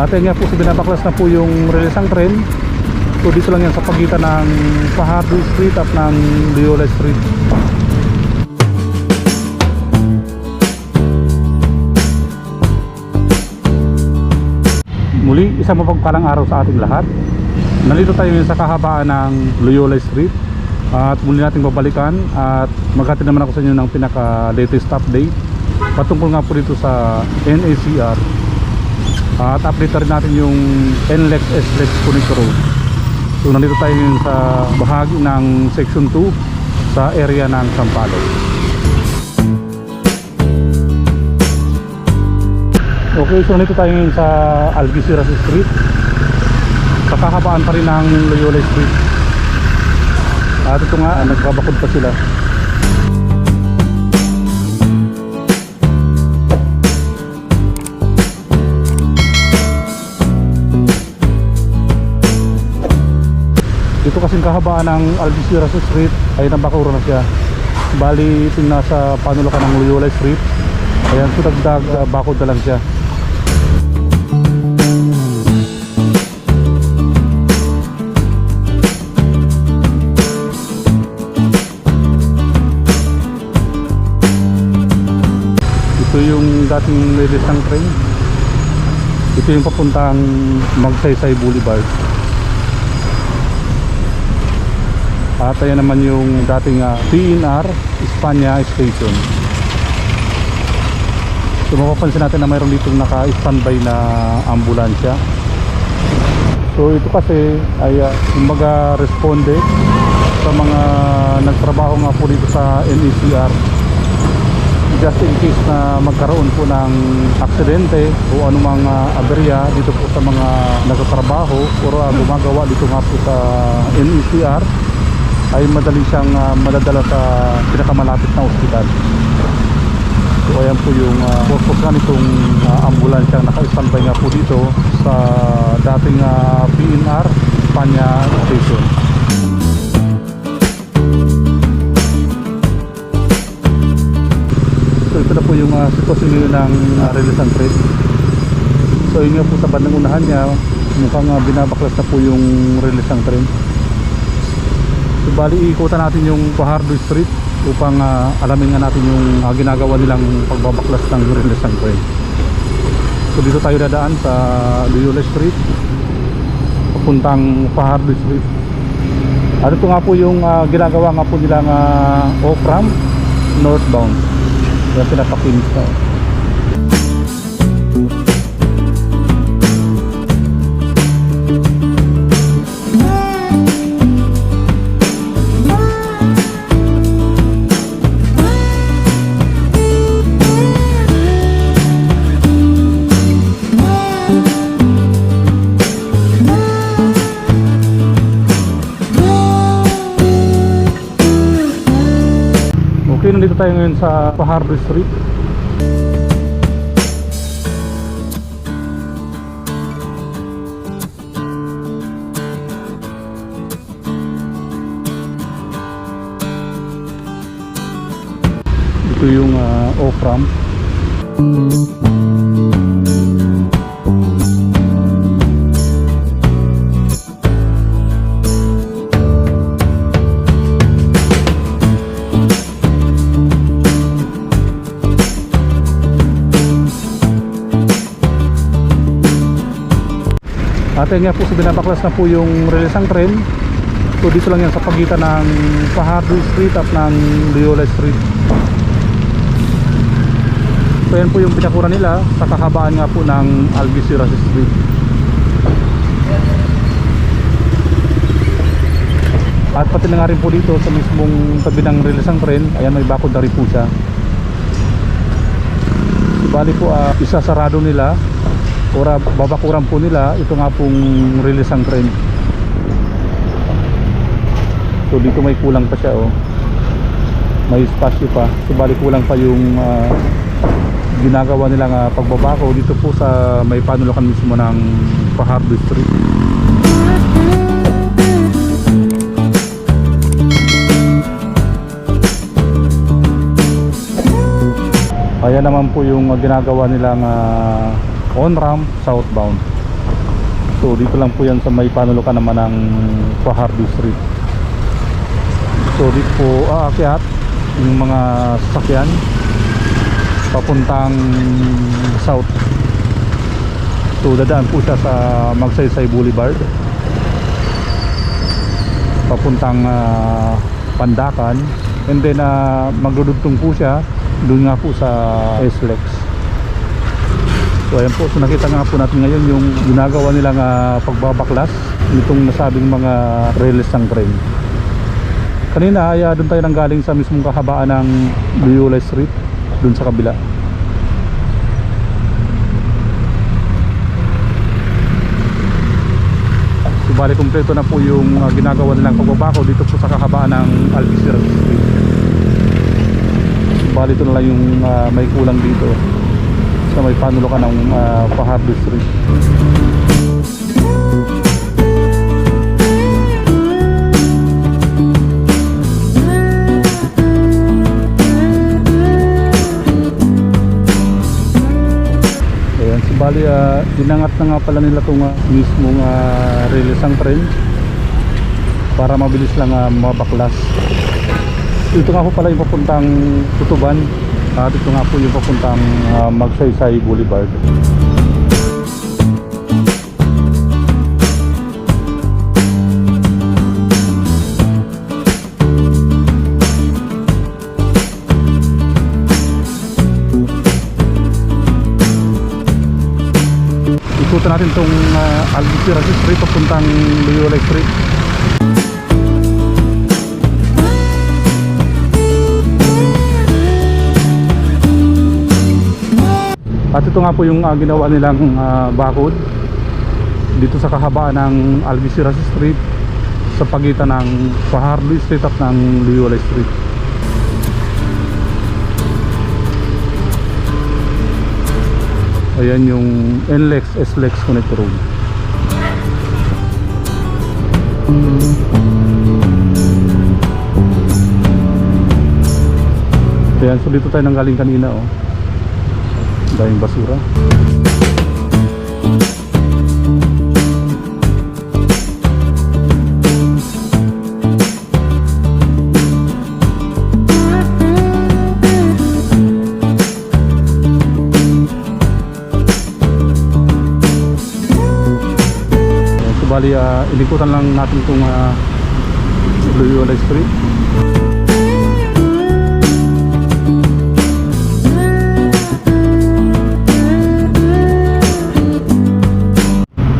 At yan nga po, sa binabaklas na po yung relisang tren. So dito lang yan sa pagitan ng Fajardo Street at ng Loyola Street. Muli, isang mapagpalang araw sa ating lahat. Nandito tayo ngayon sa kahabaan ng Loyola Street. At muli natin babalikan at maghatid naman ako sa inyo ng pinaka latest update patungkol nga po dito sa NACR. At update rin natin yung NLEX SLEX Connector Road. So nandito tayo ngayon sa bahagi ng Section 2 sa area ng Sampaloc. Okay, so nandito tayo ngayon sa Algeciras Street, sa kahabaan pa rin ng Loyola Street. At ito nga, nagbabakod pa sila. Dito kasing kahabaan ng Algeciras Street ay nabakuro na siya. Bali, ito nasa panulakan ng Loyola Street. Ayan, so dagdag bakod na lang siya. Ito yung dating relisang train. Ito yung papuntang Magsaysay Boulevard. At ayan naman yung dating PNR Espanya Station. So mapapansin natin na mayroon ditong naka-standby na ambulansya. So ito kasi ay kumbaga responde sa mga nagtrabaho nga po dito sa NACR, just in case na magkaroon po ng aksidente o anumang aberya dito po sa mga nagtatrabaho o gumagawa dito nga po sa NACR, ay madali siyang madadala sa pinakamalapit na ospital. So ayan po yung purpose nga nitong ambulansya naka-standby nga po dito sa dating PNR Espanya Station. So ito na po yung sitwasyon ngayon ng relisang train. So yun nga po sa bandang unahan niya, mukhang binabaklas na po yung relisang train. So bali, ikutan natin yung Fajardo Street upang alamin nga natin yung ginagawa nilang pagbabaklas ng relisang train. So dito tayo dadaan sa Loyola Street papuntang Fajardo Street. At ito nga po yung ginagawa nga po nilang off-ramp northbound. Yan pinapakinis na. Okay, nandito tayo ngayon sa Fajardo Street. Ito yung off-ramp. At yun nga po, so binabaklas na po yung relisang tren. So dito lang yan sa pagitan ng Fajardo Street at ng Loyola Street. So yan po yung pinakura nila sa kahabaan nga po ng Algeciras Street. At pati na nga rin po dito sa mismong tabi ng relisang tren, ayan, may bakod na rin po siya. Bali po, isasarado nila o babakuran po nila ito nga pong relisang tren. So dito may kulang pa siya, may spasyo pa. So bali kulang pa yung ginagawa nilang pagbabako dito po sa may panulakan mismo ng Fajardo Street. Ayan naman po yung ginagawa nilang on-ramp southbound. So dito lang po yan sa may panulukan naman ng Fajardo Street. So dito po aakyat yung mga sasakyan papuntang south. So dadaan po siya sa Magsaysay Boulevard papuntang Pandacan, and then magdudugtong po siya doon nga po sa SLEX. So ayan po, so nakita nga po natin ngayon yung ginagawa nilang pagbabaklas nitong nasabing mga rails ng train. Kanina ay doon tayo nanggaling sa mismong kahabaan ng Loyola Street, doon sa kabila. So bali kumpleto na po yung ginagawa nilang pagbabako dito po sa kahabaan ng Algeciras Street. So bali ito na lang yung may kulang dito sa may panulukan ng Fajardo Street. Bali, dinangat na nga pala nila itong mismong release ng train para mabilis lang mabaklas. Ito nga po pala yung papuntang Tutuban at ito nga po yung papuntang Magsaysay Boulevard. Ikutan natin itong Algeciras Street papuntang Loyola Street. At ito nga po yung ginawa nilang bakod dito sa kahabaan ng Algeciras Street sa pagitan ng Fajardo Street at ng Loyola Street. Ayan yung NLEX SLEX connector road. Ayan, so dito tayo nanggaling kanina daming basura. Bali, inikutan lang natin itong Loyola Street.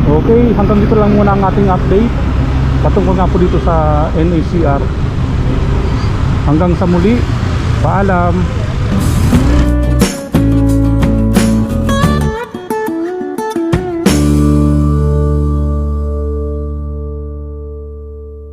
Okay, hanggang dito lang muna ang ating update patungkol nga po dito sa NACR. Hanggang sa muli, paalam.